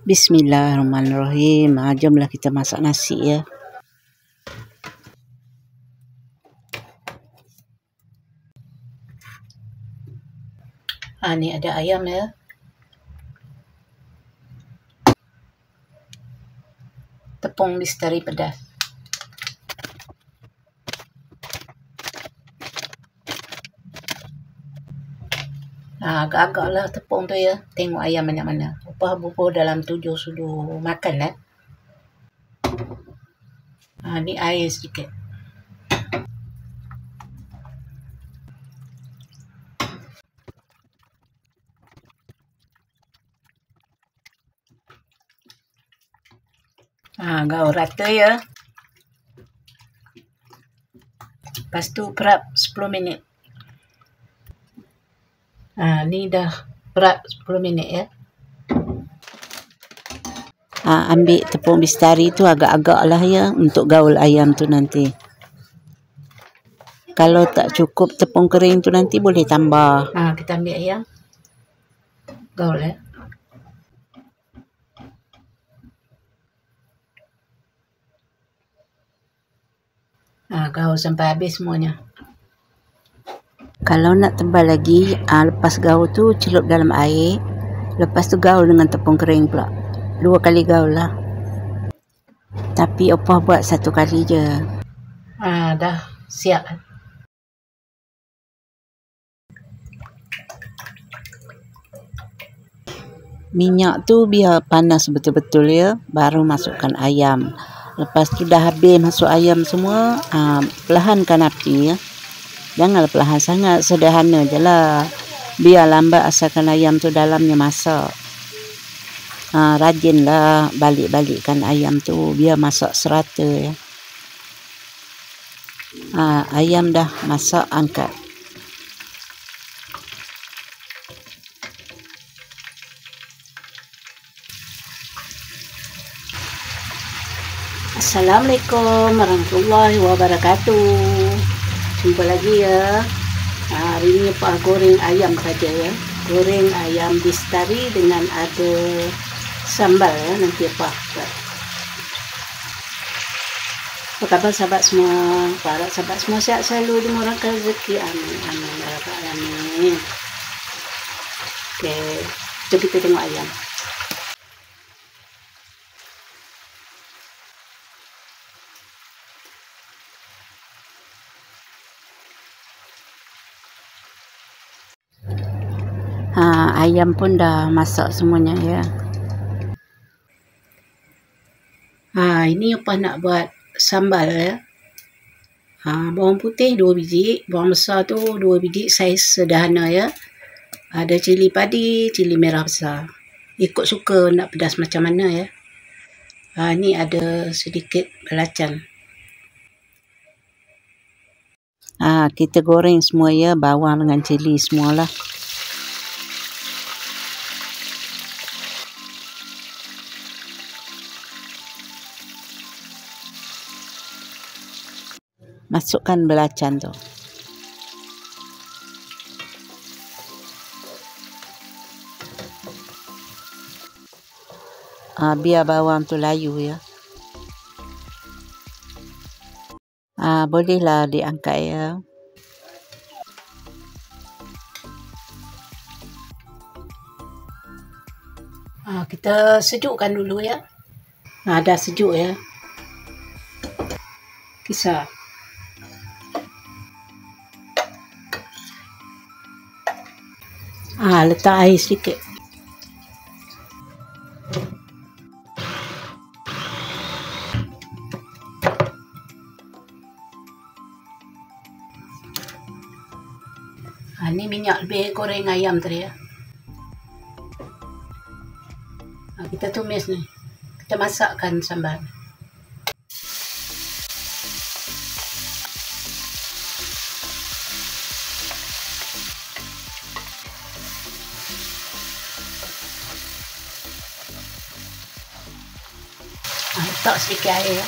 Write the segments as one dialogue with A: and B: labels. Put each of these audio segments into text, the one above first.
A: Bismillahirrahmanirrahim. Jomlah kita masak nasi ya. Ni ada ayam ya. Tepung misteri pedas. Agak-agak lah tepung tu ya. Tengok ayam mana-mana. Bubur dalam tujuh sudu makan lah. Ni air sedikit. Gaul rata ya. Lepas tu perap 10 minit. Ni dah perap 10 minit ya. Ambil tepung bistari tu agak-agak lah ya untuk gaul ayam tu nanti. Kalau tak cukup tepung kering tu nanti boleh tambah. Kita ambil ayam. Gaul ya. Gaul sampai habis semuanya. Kalau nak tebal lagi, lepas gaul tu celup dalam air. Lepas tu gaul dengan tepung kering pula. 2 kali gaul lah. Tapi opah buat 1 kali je. Dah siap. Minyak tu biar panas betul-betul ya. Baru masukkan ayam. Lepas tu dah habis masuk ayam semua, perlahankan api ya. Janganlah perlahan sangat, sederhana je lah. Biar lambat asalkan ayam tu dalamnya masak. Rajinlah balik-balikkan ayam tu biar masak serata ya. Ayam dah masak, angkat. Assalamualaikum warahmatullahi wabarakatuh. Jumpa lagi ya. Hari ni Pak goreng ayam saja ya. Goreng ayam bistari dengan ada sambal ya. Nanti Pak buat. Apa khabar sahabat semua? Para sahabat semua sihat selalu, dimurahkan rezeki. Amin amin ya rabbal alamin. Okey, jom kita tengok ayam. Ayam pun dah masak semuanya ya. Ini opah nak buat sambal ya. Bawang putih 2 biji, bawang besar tu 2 biji saiz sederhana ya. Ada cili padi, cili merah besar. Ikut suka nak pedas macam mana ya. Ni ada sedikit belacan. Kita goreng semua ya, bawang dengan cili semualah. Masukkan belacan tu. Biar bawang tu layu ya. Bolehlah diangkat ya. Kita sejukkan dulu ya. Dah sejuk ya. Kisar. Letak air sedikit. Ni minyak lebih goreng ayam tadi ya. Kita tumis ni. Kita masakkan sambal. Letak sedikit air ya.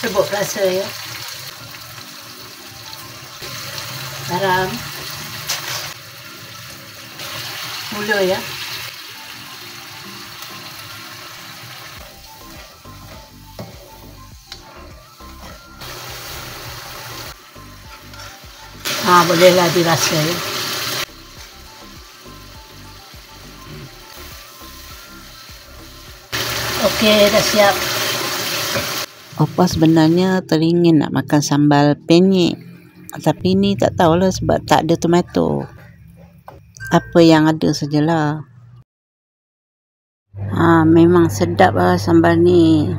A: Sebut rasa ya. garam, gula ya. Bolehlah dirasa ya. Okey, dah siap.
B: Opa sebenarnya teringin nak makan sambal penyet. Tapi ni tak tahulah sebab tak ada tomato. Apa yang ada sajalah. Memang sedap lah sambal ni.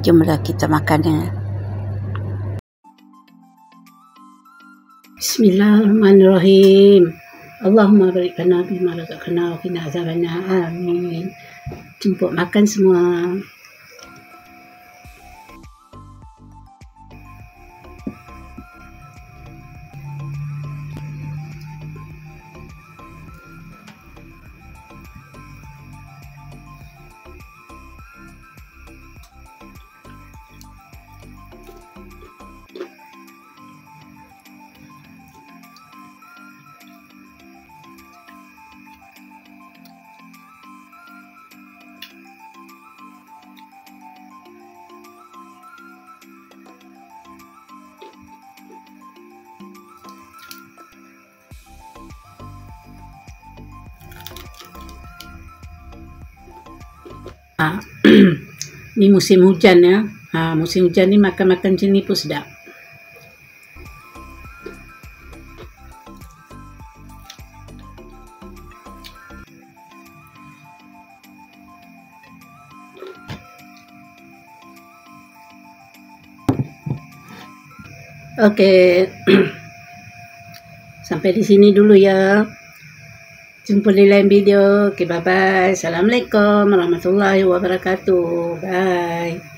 B: Jomlah kita makannya.
A: Bismillahirrahmanirrahim. Allahumma barik lana bima razaqtana wa qina azabannar. Amin. Jemput makan semua. Ni musim hujan ya. Musim hujan ni makan-makan macam ni pun sedap. Okey. Sampai di sini dulu ya. Jumpa di lain video. Okay, bye-bye. Assalamualaikum warahmatullahi wabarakatuh. Bye.